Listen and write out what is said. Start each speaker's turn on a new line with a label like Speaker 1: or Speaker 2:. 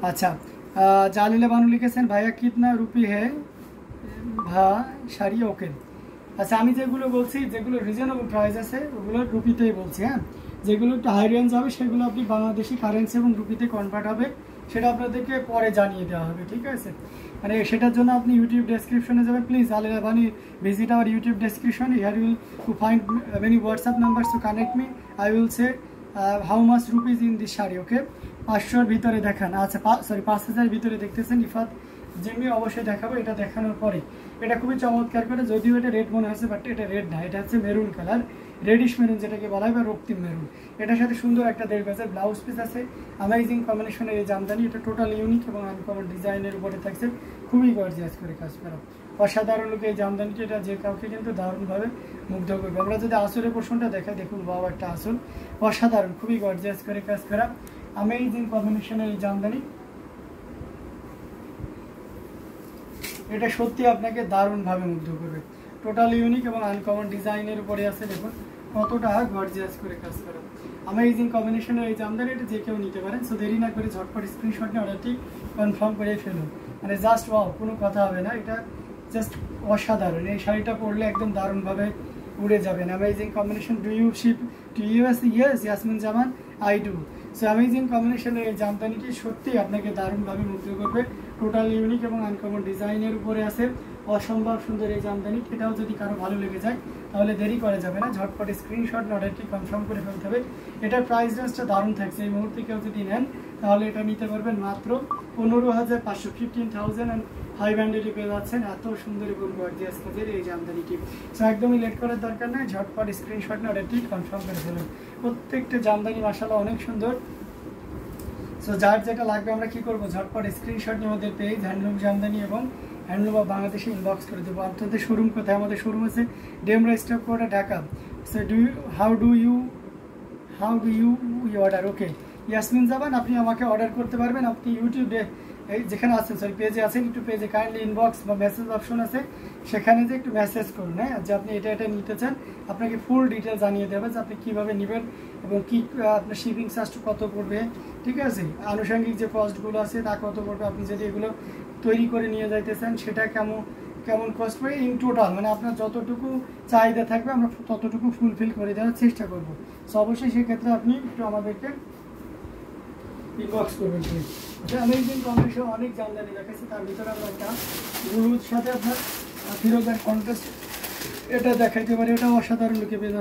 Speaker 1: আচ্ছা, জালিলা বানু লিখেছেন ভাইয়া কিতনা রুপি হে ভা শাড়ি ওকে। আচ্ছা, আমি যেগুলো বলছি যেগুলো রিজনেবল প্রাইস আছে ওগুলো রুপিতেই বলছি। হ্যাঁ, যেগুলো একটু হাই রেঞ্জ হবে সেগুলো আপনি বাংলাদেশি কারেন্সি এবং রুপিতে কনভার্ট হবে, সেটা আপনাদেরকে পরে জানিয়ে দেওয়া হবে। ঠিক আছে, মানে সেটার জন্য আপনি ইউটিউব ডেসক্রিপশনে যাবেন, please Jalila Banu visit our YouTube description, here you will to find many WhatsApp numbers to connect me. I will say how much rupees in this sari. Okay, 500-র ভিতরে দেখান। আচ্ছা, সরি 5000-এর ভিতরে দেখতেছেন ইফাত জিমি, অবশ্যই দেখাবো এটা দেখানোর পরে। এটা খুবই চমৎকার করে, যদিও এটা রেড মনে হচ্ছে বাট এটা রেড না, এটা হচ্ছে মেরুন কালার, রেডিশ মেরুন যেটাকে বলা হয় বা রক্তিম মেরুন। এটার সাথে সুন্দর একটা 1.5 গজের ব্লাউজ পিস আছে, অ্যামেজিং কম্বিনেশনের এই জামদানি। এটা টোটাল ইউনিক এবং আনকমন ডিজাইনের উপরে থাকছে, খুবই গর্জিয়াস করে কাজ করা, অসাধারণ লোক এই জামদানিটা। এটা যে কাউকে কিন্তু দারুণভাবে মুগ্ধ করবে। আমরা যদি আসলের পোর্শনটা দেখাই, দেখুন বাবা একটা আসল, অসাধারণ, খুবই গর্জিয়াস করে কাজ করা, অ্যামেজিং কম্বিনেশনের এই জামদানি। এটা সত্যি আপনাকে দারুণভাবে মুগ্ধ করবে, টোটাল ইউনিক এবং আনকমন ডিজাইনের উপরে আছে। দেখুন কতটা গর্জিয়াস করে কাজ করা, অ্যামেজিং কম্বিনেশনের এই জামদানি। এটা যে কেউ নিতে পারেন। সো দেরি না করে ঝটপট স্ক্রিনশট নিয়ে অর্ডারটি কনফার্ম করে ফেলুন। মানে জাস্ট ওয়াও, কোনো কথা হবে না, এটা জাস্ট অসাধারণ। এই শাড়িটা পরলে একদম দারুণভাবে উড়ে যাবেন। Amazing combination. Do you ship to US? Yes Yasmin Zaman, I do. So amazing কম্বিনেশনের এই জামদানিটি সত্যি আপনাকে দারুণভাবে মুগ্ধ করবে, টোটাল ইউনিক এবং আনকমন ডিজাইনের উপরে আছে, অসম্ভব সুন্দর এই জামদানি। এটাও যদি কারো ভালো লেগে যায় তাহলে দেরি করা যাবে না, ঝটপট স্ক্রিনশট অর্ডারটি কনফার্ম করে ফেলতে হবে। এটার প্রাইস রেঞ্জটা দারুণ থাকছে, এই মুহূর্তে কেউ যদি নেন তাহলে এটা নিতে পারবেন মাত্র 15,500, 15,500 পেয়ে যাচ্ছেন। এত সুন্দর এবং গর্জিয়াস কাজের এই জামদানিটি। সো একদমই লেট করার দরকার নেই, ঝটপট স্ক্রিনশট অর্ডারটি কনফার্ম করে ফেলুন। প্রত্যেকটা জামদানি মাশাআল্লাহ অনেক সুন্দর। সো যার যেটা লাগবে আমরা কি করবো, ঝটপট স্ক্রিনশট নিয়ে আমাদের পেজ হ্যান্ডলুম জামদানি এবং হ্যান্ডলুম অফ বাংলাদেশে ইনবক্স করে দেবো। আপনাদের শোরুম কোথায়? আমাদের শোরুম আছে Demra staff quarter, Dhaka. So how do you order? Okay Yasmin Zaman, আপনি আমাকে অর্ডার করতে পারবেন। আপনি ইউটিউবে এই যেখানে আছেন, সরি পেজে আছেন, একটু পেজে কাইন্ডলি ইনবক্স বা মেসেজ অপশন আছে, সেখানে যে একটু মেসেজ করুন, হ্যাঁ, যে আপনি এটা নিতে চান। আপনাকে ফুল ডিটেল জানিয়ে দেবে যে আপনি কীভাবে নেবেন এবং কি আপনার শিপিং চার্জ কত পড়বে। ঠিক আছে, আনুষঙ্গিক যে কস্টগুলো আছে তা কত পড়বে, আপনি যদি এগুলো তৈরি করে নিয়ে যাইতে চান সেটা কেমন কস্ট পড়বে ইন টোটাল, মানে আপনার যতটুকু চাহিদা থাকবে আমরা ততটুকু ফুলফিল করে দেওয়ার চেষ্টা করব। সো অবশ্যই সেক্ষেত্রে আপনি একটু আমাদেরকে ইনবক্স করবেন। অ্যামেজিং কম্বিনেশন অনেক জামদানি দেখাচ্ছি, তার ভিতরে আমরা একটা হলুদ সাথে আপনার ফিরোজার কন্ট্রাস্ট এটা দেখাইতে পারি, এটা অসাধারণ লুকে পেয়ে যাচ্ছে।